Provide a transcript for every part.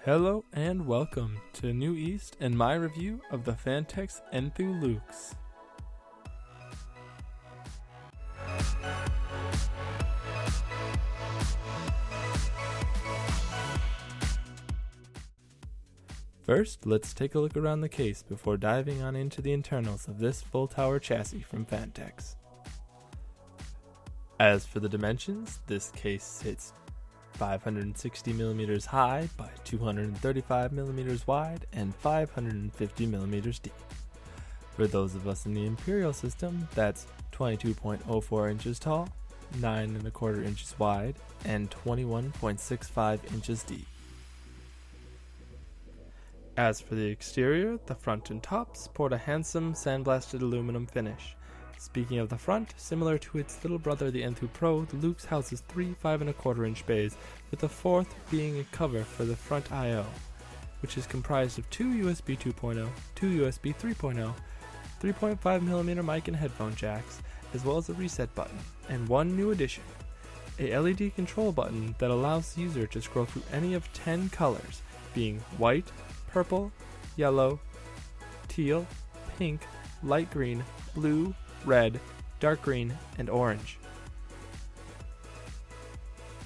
Hello and welcome to New East and my review of the Phanteks Enthoo Luxe. First, let's take a look around the case before diving on into the internals of this full tower chassis from Phanteks. As for the dimensions, this case sits 560mm high by 235mm wide and 550mm deep. For those of us in the Imperial system, that's 22.04 inches tall, 9¼ inches wide, and 21.65 inches deep. As for the exterior, the front and top sport a handsome sandblasted aluminum finish. Speaking of the front, similar to its little brother the Enthoo Pro, the Luxe houses 3 5¼ inch bays, with the fourth being a cover for the front I/O, which is comprised of 2 USB 2.0, 2 USB 3.0, 3.5mm mic and headphone jacks, as well as a reset button, and one new addition, a LED control button that allows the user to scroll through any of 10 colors, being white, purple, yellow, teal, pink, light green, blue, red, dark green, and orange.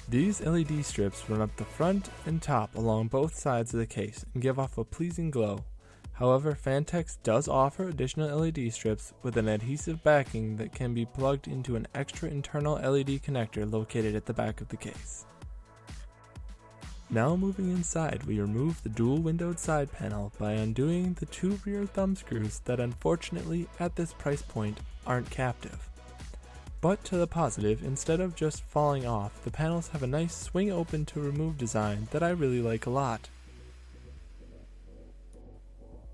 These LED strips run up the front and top along both sides of the case and give off a pleasing glow. However, Phanteks does offer additional LED strips with an adhesive backing that can be plugged into an extra internal LED connector located at the back of the case. Now moving inside, we remove the dual windowed side panel by undoing the 2 rear thumb screws that unfortunately at this price point aren't captive. But to the positive, instead of just falling off, the panels have a nice swing open to remove design that I really like a lot.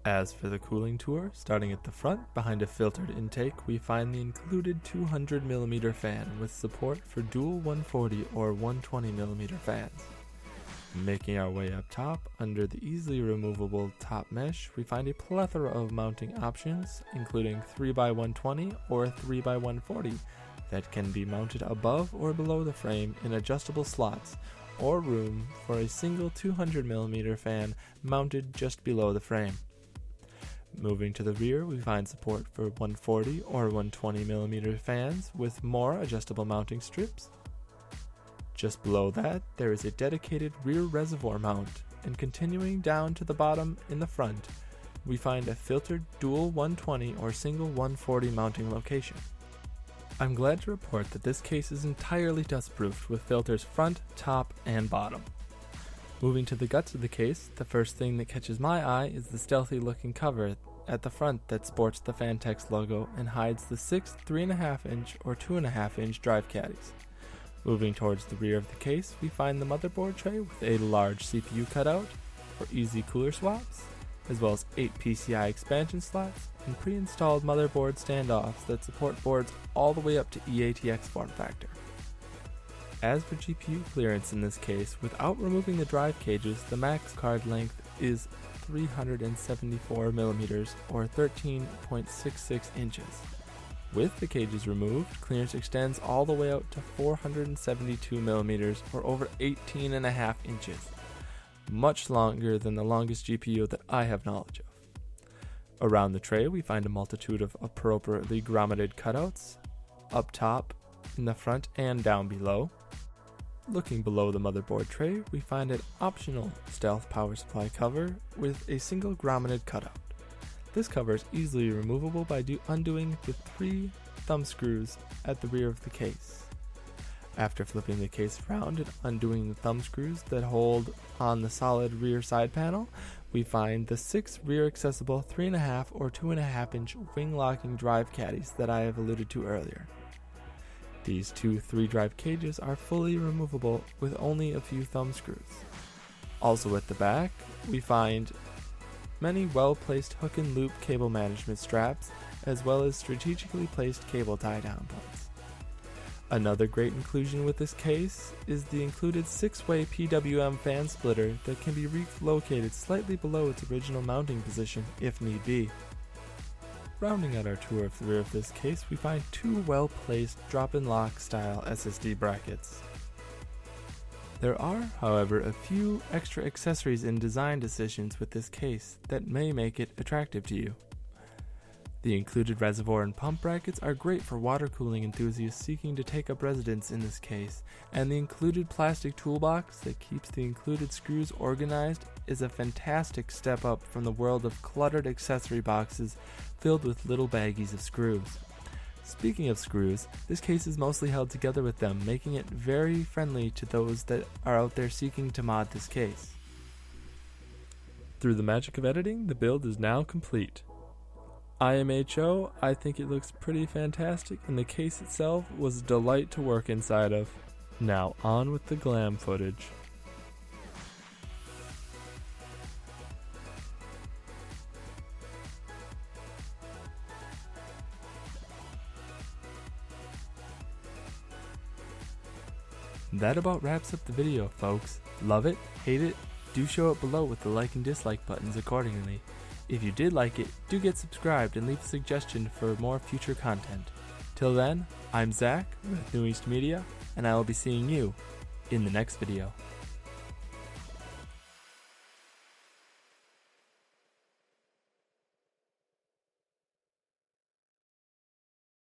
As for the cooling tour, starting at the front behind a filtered intake, we find the included 200mm fan with support for dual 140 or 120mm fans. Making our way up top, under the easily removable top mesh, we find a plethora of mounting options, including 3x120 or 3x140, that can be mounted above or below the frame in adjustable slots, or room for a single 200mm fan mounted just below the frame. Moving to the rear, we find support for 140 or 120mm fans with more adjustable mounting strips. Just below that, there is a dedicated rear reservoir mount, and continuing down to the bottom in the front, we find a filtered dual 120 or single 140 mounting location. I'm glad to report that this case is entirely dust-proofed with filters front, top, and bottom. Moving to the guts of the case, the first thing that catches my eye is the stealthy looking cover at the front that sports the Phanteks logo and hides the 6 3.5 inch or 2.5 inch drive caddies. Moving towards the rear of the case, we find the motherboard tray with a large CPU cutout for easy cooler swaps, as well as 8 PCI expansion slots and pre-installed motherboard standoffs that support boards all the way up to eATX form factor. As for GPU clearance in this case, without removing the drive cages, the max card length is 374mm or 13.66 inches. With the cages removed, clearance extends all the way out to 472mm or over 18.5 inches, much longer than the longest GPU that I have knowledge of. Around the tray, we find a multitude of appropriately grommeted cutouts, up top, in the front, and down below. Looking below the motherboard tray, we find an optional stealth power supply cover with a single grommeted cutout. This cover is easily removable by undoing the 3 thumb screws at the rear of the case. After flipping the case around and undoing the thumb screws that hold on the solid rear side panel, we find the 6 rear accessible 3.5 or 2.5 inch wing locking drive caddies that I have alluded to earlier. These 2 3-drive cages are fully removable with only a few thumb screws. Also at the back, we find many well-placed hook and loop cable management straps, as well as strategically placed cable tie-down points. Another great inclusion with this case is the included 6-way PWM fan splitter that can be relocated slightly below its original mounting position if need be. Rounding out our tour of the rear of this case, we find 2 well-placed drop-and-lock style SSD brackets. There are, however, a few extra accessories and design decisions with this case that may make it attractive to you. The included reservoir and pump brackets are great for water cooling enthusiasts seeking to take up residence in this case, and the included plastic toolbox that keeps the included screws organized is a fantastic step up from the world of cluttered accessory boxes filled with little baggies of screws. Speaking of screws, this case is mostly held together with them, making it very friendly to those that are out there seeking to mod this case. Through the magic of editing, the build is now complete. IMHO, I think it looks pretty fantastic, and the case itself was a delight to work inside of. Now on with the glam footage. That about wraps up the video, folks. Love it? Hate it? Do show it below with the like and dislike buttons accordingly. If you did like it, do get subscribed and leave a suggestion for more future content. Till then, I'm Zach with New East Media, and I will be seeing you in the next video.